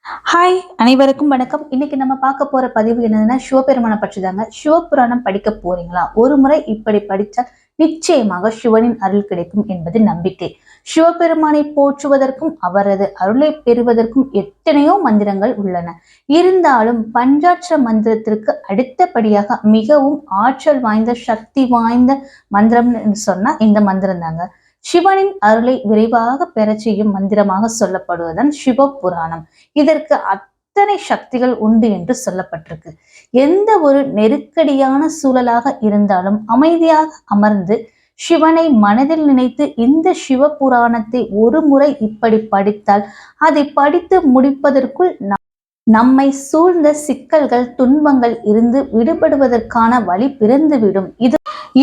Hi, அனைவருக்கும் வணக்கம். இன்னைக்கு நம்ம பார்க்க போற பதிவு என்னதுன்னா சிவபெருமானை பற்றி தாங்க. சிவபுராணம் படிக்க போறீங்களா? ஒரு முறை இப்படி படித்தால் நிச்சயமாக சிவனின் அருள் கிடைக்கும் என்பது நம்பிக்கை. சிவபெருமானை போற்றுவதற்கும் அவரது அருளை பெறுவதற்கும் எத்தனையோ மந்திரங்கள் உள்ளன. இருந்தாலும் பஞ்சாட்சர மந்திரத்திற்கு அடுத்தபடியாக மிகவும் ஆற்றல் வாய்ந்த சக்தி வாய்ந்த மந்திரம்னு சொன்னா இந்த மந்திரம் தாங்க. சிவனின் அருளை விரைவாக பெறச் செய்யும் மந்திரமாக சொல்லப்படுவதுதான் சிவபுராணம். இதற்கு அத்தனை சக்திகள் உண்டு என்று சொல்லப்பட்டிருக்கு. எந்த ஒரு நெருக்கடியான சூழலாக இருந்தாலும் அமைதியாக அமர்ந்து சிவனை மனதில் நினைத்து இந்த சிவபுராணத்தை ஒரு முறை இப்படி படித்தால் அதை படித்து முடிப்பதற்குள் நம்மை சூழ்ந்த சிக்கல்கள் துன்பங்கள் இருந்து விடுபடுவதற்கான வழி பிறந்துவிடும்.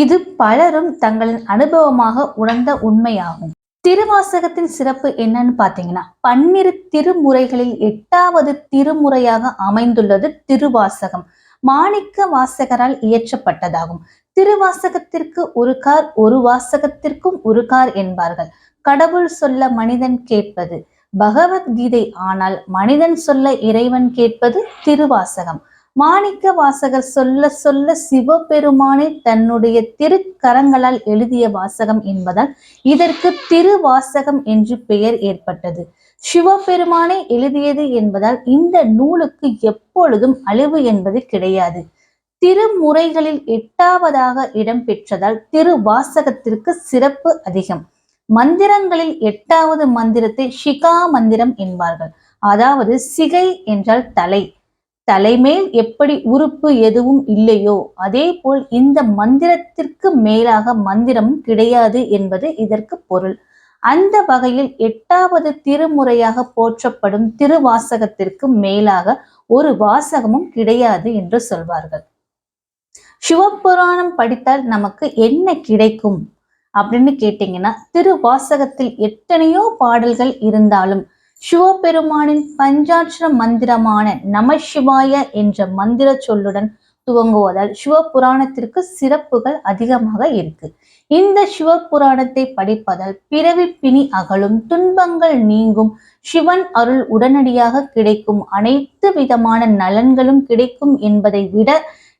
இது பலரும் தங்களின் அனுபவமாக உணர்ந்த உண்மையாகும். திருவாசகத்தின் சிறப்பு என்னன்னு பாத்தீங்கன்னா 12 திருமுறைகளில் 8வது திருமுறையாக அமைந்துள்ளது திருவாசகம். மாணிக்க வாசகரால் இயற்றப்பட்டதாகும். திருவாசகத்திற்கு ஒரு கார், ஒரு வாசகத்திற்கும் ஒரு கார் என்பார்கள். கடவுள் சொல்ல மனிதன் கேட்பது பகவத்கீதை, ஆனால் மனிதன் சொல்ல இறைவன் கேட்பது திருவாசகம். மாணிக்க வாசகர் சொல்ல சொல்ல சிவபெருமானே தன்னுடைய திருக்கரங்களால் எழுதிய வாசகம் என்பதால் இதற்கு திருவாசகம் என்று பெயர் ஏற்பட்டது. சிவபெருமானே எழுதியது என்பதால் இந்த நூலுக்கு எப்பொழுதும் அழிவு என்பது கிடையாது. திருமுறைகளில் 8வதாக இடம் பெற்றதால் திருவாசகத்திற்கு சிறப்பு அதிகம். மந்திரங்களில் 8வது மந்திரத்தை சிகா மந்திரம் என்பார்கள். அதாவது சிகை என்றால் தலை. தலைமேல் எப்படி உறுப்பு எதுவும் இல்லையோ அதே போல் இந்த மந்திரத்திற்கு மேலாக மந்திரமும் கிடையாது என்பது இதற்கு பொருள். அந்த வகையில் 8வது திருமுறையாக போற்றப்படும் திருவாசகத்திற்கு மேலாக ஒரு வாசகமும் கிடையாது என்று சொல்வார்கள். சிவபுராணம் படித்தால் நமக்கு என்ன கிடைக்கும் அப்படின்னு கேட்டீங்கன்னா, திருவாசகத்தில் எத்தனையோ பாடல்கள் இருந்தாலும் சிவபெருமானின் பஞ்சாட்சர மந்திரமான நம சிவாய என்ற மந்திர சொல்லுடன் துவங்குவதால் சிவபுராணத்திற்கு சிறப்புகள் அதிகமாக இருக்கு. இந்த சிவபுராணத்தை படிப்பதால் பிறவி பிணி அகலும், துன்பங்கள் நீங்கும், சிவன் அருள் உடனடியாக கிடைக்கும், அனைத்து விதமான நலன்களும் கிடைக்கும் என்பதை விட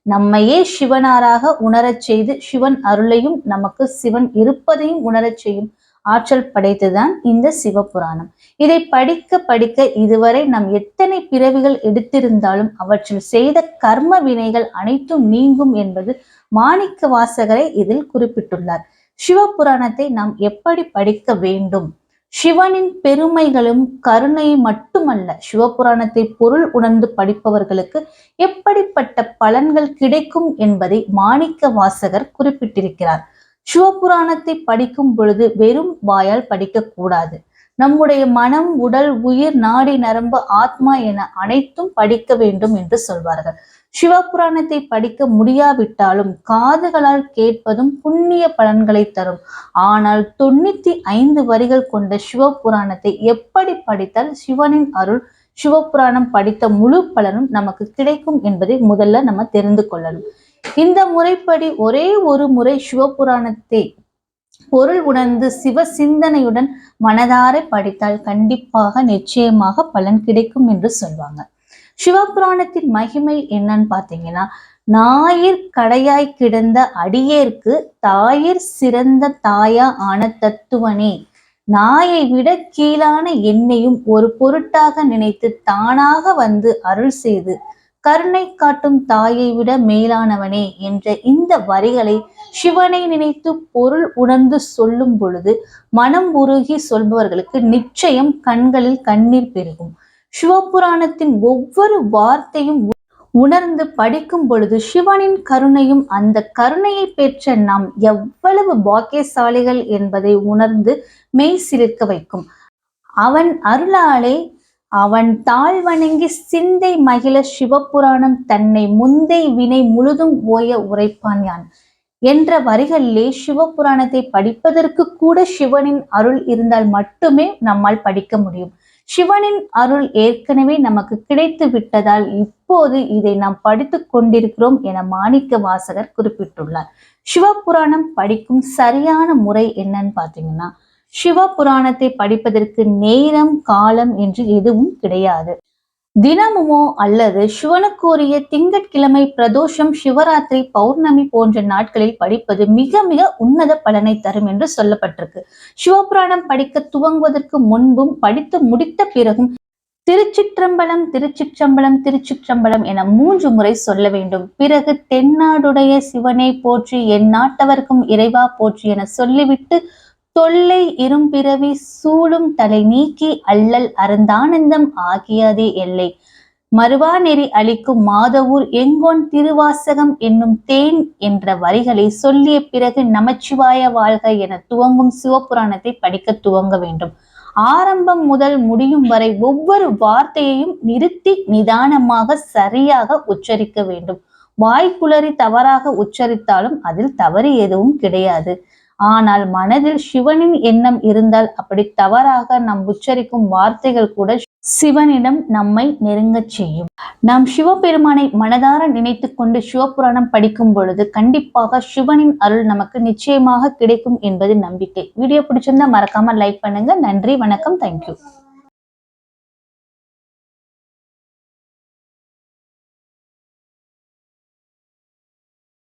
நம்மையே சிவனாராக உணரச் செய்து சிவன் அருளையும் நமக்கு சிவன் இருப்பதையும் உணரச் செய்யும் ஆற்றல் படைத்துதான் இந்த சிவபுராணம். இதை படிக்க படிக்க இதுவரை நாம் எத்தனை பிறவிகள் எடுத்திருந்தாலும் அவற்றில் செய்த கர்ம வினைகள் அனைத்தும் நீங்கும் என்பது மாணிக்க வாசகரை இதில் குறிப்பிட்டுள்ளார். சிவபுராணத்தை நாம் எப்படி படிக்க வேண்டும்? சிவனின் பெருமைகளும் கருணை மட்டுமல்ல, சிவபுராணத்தை பொருள் உணர்ந்து படிப்பவர்களுக்கு எப்படிப்பட்ட பலன்கள் கிடைக்கும் என்பதை மாணிக்க வாசகர் குறிப்பிட்டிருக்கிறார். சிவபுராணத்தை படிக்கும் பொழுது வெறும் வாயால் படிக்க கூடாது. நம்முடைய மனம், உடல், உயிர், நாடி, நரம்பு, ஆத்மா என அனைத்தும் படிக்க வேண்டும் என்று சொல்வார்கள். சிவபுராணத்தை படிக்க முடியாவிட்டாலும் காதுகளால் கேட்பதும் புண்ணிய பலன்களை தரும். ஆனால் 95 வரிகள் கொண்ட சிவபுராணத்தை எப்படி படித்தால் சிவனின் அருள், சிவபுராணம் படித்த முழு பலனும் நமக்கு கிடைக்கும் என்பதை முதல்ல நம்ம தெரிந்து கொள்ளணும். இந்த முறைப்படி ஒரே ஒரு முறை சிவபுராணத்தை பொருள் உணர்ந்து சிவ சிந்தனையுடன் மனதார படித்தால் கண்டிப்பாக நிச்சயமாக பலன் கிடைக்கும் என்று சொல்வாங்க. சிவபுராணத்தின் மகிமை என்னன்னு பாத்தீங்கன்னா, ஞாயிற் கடையாய் கிடந்த அடியேற்கு தாயிற் சிறந்த தாயா ஆன தத்துவனே, நாயை விட கீழான என்னையும் ஒரு பொருட்டாக நினைத்து தானாக வந்து அருள் செய்து கருணை காட்டும் தாயை விட மேலானவனே என்ற இந்த வரிகளை சிவனை நினைத்து பொருள் உணர்ந்து சொல்லும் பொழுது மனம் உருகி சொல்பவர்களுக்கு நிச்சயம் கண்களில் கண்ணீர் பெருகும். சிவபுராணத்தின் ஒவ்வொரு வார்த்தையும் உணர்ந்து படிக்கும் பொழுது சிவனின் கருணையும் அந்த கருணையை பெற்ற நாம் எவ்வளவு பாக்கியசாலிகள் என்பதை உணர்ந்து மெய் சிலிர்க்க வைக்கும். அவன் அருளாலே அவன் தாழ் வணங்கி சிந்தை மகிழ சிவபுராணம் தன்னை முந்தை வினை முழுதும் ஓய உரைப்பான் யான் என்ற வரிகளிலே சிவபுராணத்தை படிப்பதற்கு கூட சிவனின் அருள் இருந்தால் மட்டுமே நம்மால் படிக்க முடியும். சிவனின் அருள் ஏற்கனவே நமக்கு கிடைத்து விட்டதால் இப்போது இதை நாம் படித்து கொண்டிருக்கிறோம் என மாணிக்க வாசகர் குறிப்பிட்டுள்ளார். சிவபுராணம் படிக்கும் சரியான முறை என்னன்னு பாத்தீங்கன்னா, சிவபுராணத்தை படிப்பதற்கு நேரம் காலம் என்று எதுவும் கிடையாது. தினமுமோ அல்லது சிவனுக்குரிய திங்கட்கிழமை பிரதோஷம், சிவராத்திரி, பௌர்ணமி போன்ற நாட்களில் படிப்பது மிக மிக உன்னத பலனை தரும் என்று சொல்லப்பட்டிருக்கு. சிவபுராணம் படிக்க துவங்குவதற்கு முன்பும் படித்து முடித்த பிறகும் திருச்சிற்றம்பலம், திருச்சிற்றம்பலம், திருச்சிற்றம்பலம் என 3 முறை சொல்ல வேண்டும். பிறகு தென்னாடுடைய சிவனை போற்றி, என் நாட்டவர்க்கும் இறைவா போற்றி என சொல்லிவிட்டு தொல்லை இரும்பிறவி சூழும் தலை நீக்கி அல்லல் அருந்தானந்தம் ஆகியதே எல்லை மறுவா நெறி அளிக்கும் மாதவூர் எங்கோன் திருவாசகம் என்னும் தேன் என்ற வரிகளை சொல்லிய பிறகு நமச்சிவாய வாழ்க என துவங்கும் சிவபுராணத்தை படிக்க துவங்க வேண்டும். ஆரம்பம் முதல் முடியும் வரை ஒவ்வொரு வார்த்தையையும் நிறுத்தி நிதானமாக சரியாக உச்சரிக்க வேண்டும். வாய்க்குளறி தவறாக உச்சரித்தாலும் அதில் தவறு எதுவும் கிடையாது. ஆனால் மனதில் சிவனின் எண்ணம் இருந்தால் அப்படி தவறாக நாம் உச்சரிக்கும் வார்த்தைகள் கூட சிவனிடம் நம்மை நெருங்கச் செய்யும். நாம் சிவபெருமானை மனதார நினைத்து கொண்டு சிவபுராணம் படிக்கும் பொழுது கண்டிப்பாக சிவனின் அருள் நமக்கு நிச்சயமாக கிடைக்கும் என்பது நம்பிக்கை. வீடியோ பிடிச்சிருந்தா மறக்காம லைக் பண்ணுங்க. நன்றி, வணக்கம், தேங்க்யூ.